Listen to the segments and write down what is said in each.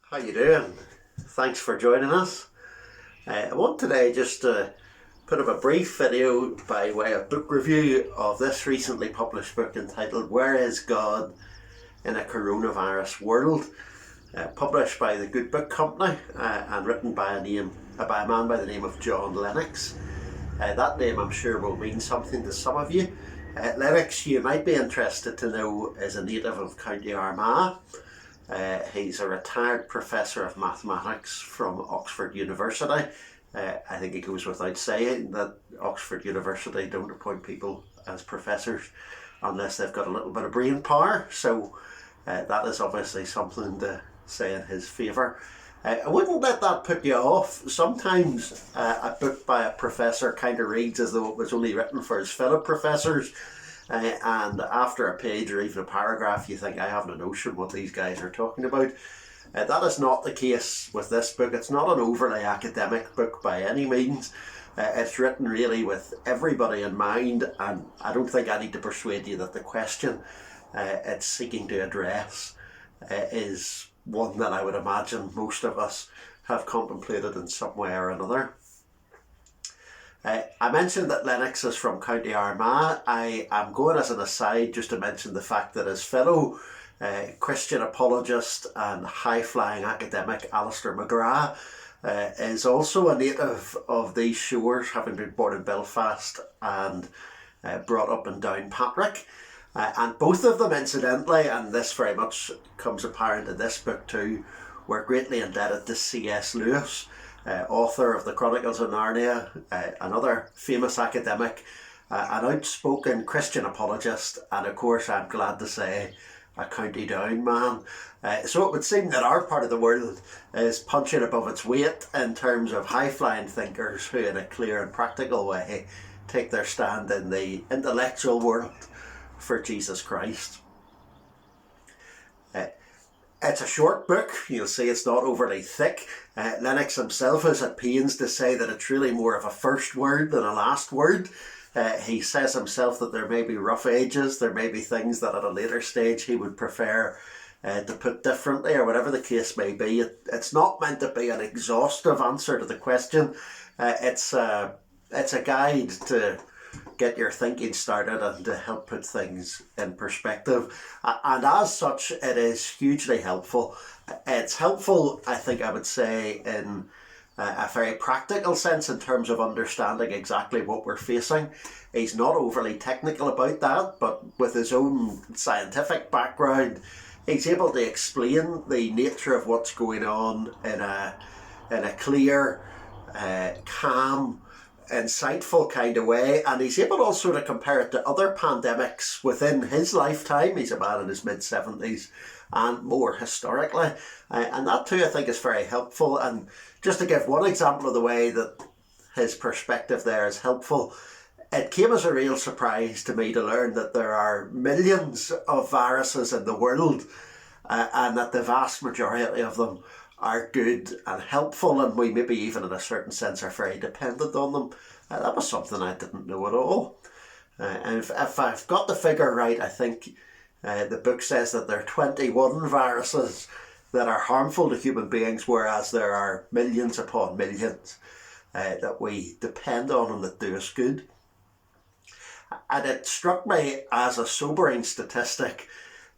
How you doing? Thanks for joining us. I want today just to put up a brief video by way of book review of this recently published book entitled Where is God in a Coronavirus World? Published by the Good Book Company and written by a man by the name of John Lennox. That name I'm sure will mean something to some of you. Lennox, you might be interested to know, is a native of County Armagh. He's a retired professor of mathematics from Oxford University. I think it goes without saying that Oxford University don't appoint people as professors unless they've got a little bit of brain power, so that is obviously something to say in his favour. I wouldn't let that put you off. Sometimes a book by a professor kind of reads as though it was only written for his fellow professors. And after a page or even a paragraph you think, I haven't a notion what these guys are talking about. That is not the case with this book. It's not an overly academic book by any means. It's written really with everybody in mind, and I don't think I need to persuade you that the question it's seeking to address is one that I would imagine most of us have contemplated in some way or another. I mentioned that Lennox is from County Armagh. I am going as an aside just to mention the fact that his fellow Christian apologist and high-flying academic Alistair McGrath is also a native of these shores, having been born in Belfast and brought up in Downpatrick. And both of them, incidentally, and this very much comes apparent in this book too, were greatly indebted to C.S. Lewis, author of the Chronicles of Narnia, another famous academic, an outspoken Christian apologist, and of course, I'm glad to say, a County Down man. So it would seem that our part of the world is punching above its weight in terms of high-flying thinkers who, in a clear and practical way, take their stand in the intellectual world for Jesus Christ. It's a short book. You'll see it's not overly thick. Lennox himself is at pains to say that it's really more of a first word than a last word. He says himself that there may be rough edges, there may be things that at a later stage he would prefer to put differently, or whatever the case may be. It's not meant to be an exhaustive answer to the question. It's a guide to get your thinking started and to help put things in perspective. And as such, it is hugely helpful. It's helpful, I think I would say, in a very practical sense in terms of understanding exactly what we're facing. He's not overly technical about that, but with his own scientific background, he's able to explain the nature of what's going on in a clear, calm, insightful kind of way, and he's able also to compare it to other pandemics within his lifetime. He's a man in his mid-70s and more historically, and that too I think is very helpful. And just to give one example of the way that his perspective there is helpful, it came as a real surprise to me to learn that there are millions of viruses in the world, and that the vast majority of them are good and helpful, and we maybe even in a certain sense are very dependent on them. That was something I didn't know at all. And if I've got the figure right, I think the book says that there are 21 viruses that are harmful to human beings, whereas there are millions upon millions that we depend on and that do us good. And it struck me as a sobering statistic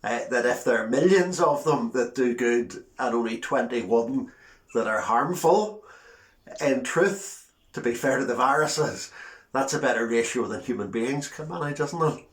that if there are millions of them that do good and only 21 that are harmful, in truth, to be fair to the viruses, that's a better ratio than human beings can manage, isn't it?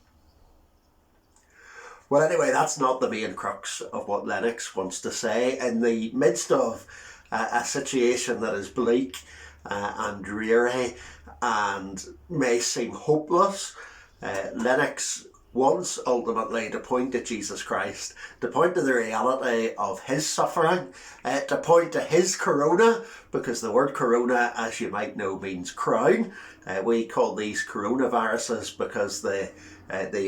Well, anyway, that's not the main crux of what Lennox wants to say. In the midst of a situation that is bleak and dreary and may seem hopeless, Lennox wants ultimately to point to Jesus Christ, to point to the reality of his suffering, to point to his corona, because the word corona, as you might know, means crown. We call these coronaviruses because the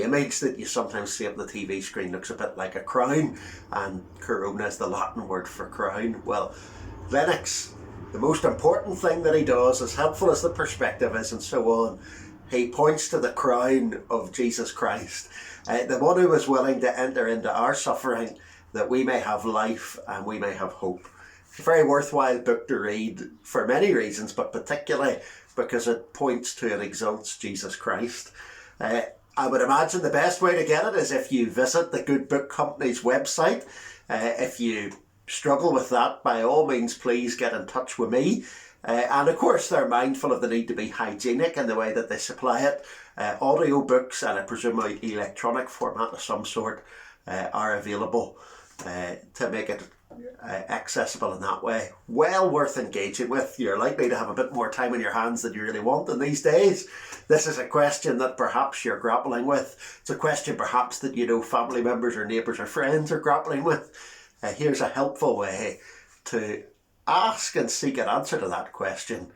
image that you sometimes see on the TV screen looks a bit like a crown, and corona is the Latin word for crown. Well, Lennox, the most important thing that he does, as helpful as the perspective is and so on, he points to the crown of Jesus Christ, the one who was willing to enter into our suffering that we may have life and we may have hope. a very worthwhile book to read for many reasons, but particularly because it points to and exalts Jesus Christ. I would imagine the best way to get it is if you visit the Good Book Company's website. If you struggle with that, by all means, please get in touch with me. And of course, they're mindful of the need to be hygienic in the way that they supply it. Audio books and I presume electronic format of some sort are available to make it accessible in that way. Well worth engaging with. You're likely to have a bit more time in your hands than you really want in these days. This is a question that perhaps you're grappling with. It's a question perhaps that family members or neighbours or friends are grappling with. Here's a helpful way to ask and seek an answer to that question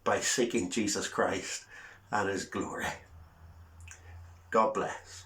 by seeking Jesus Christ and his glory. God bless.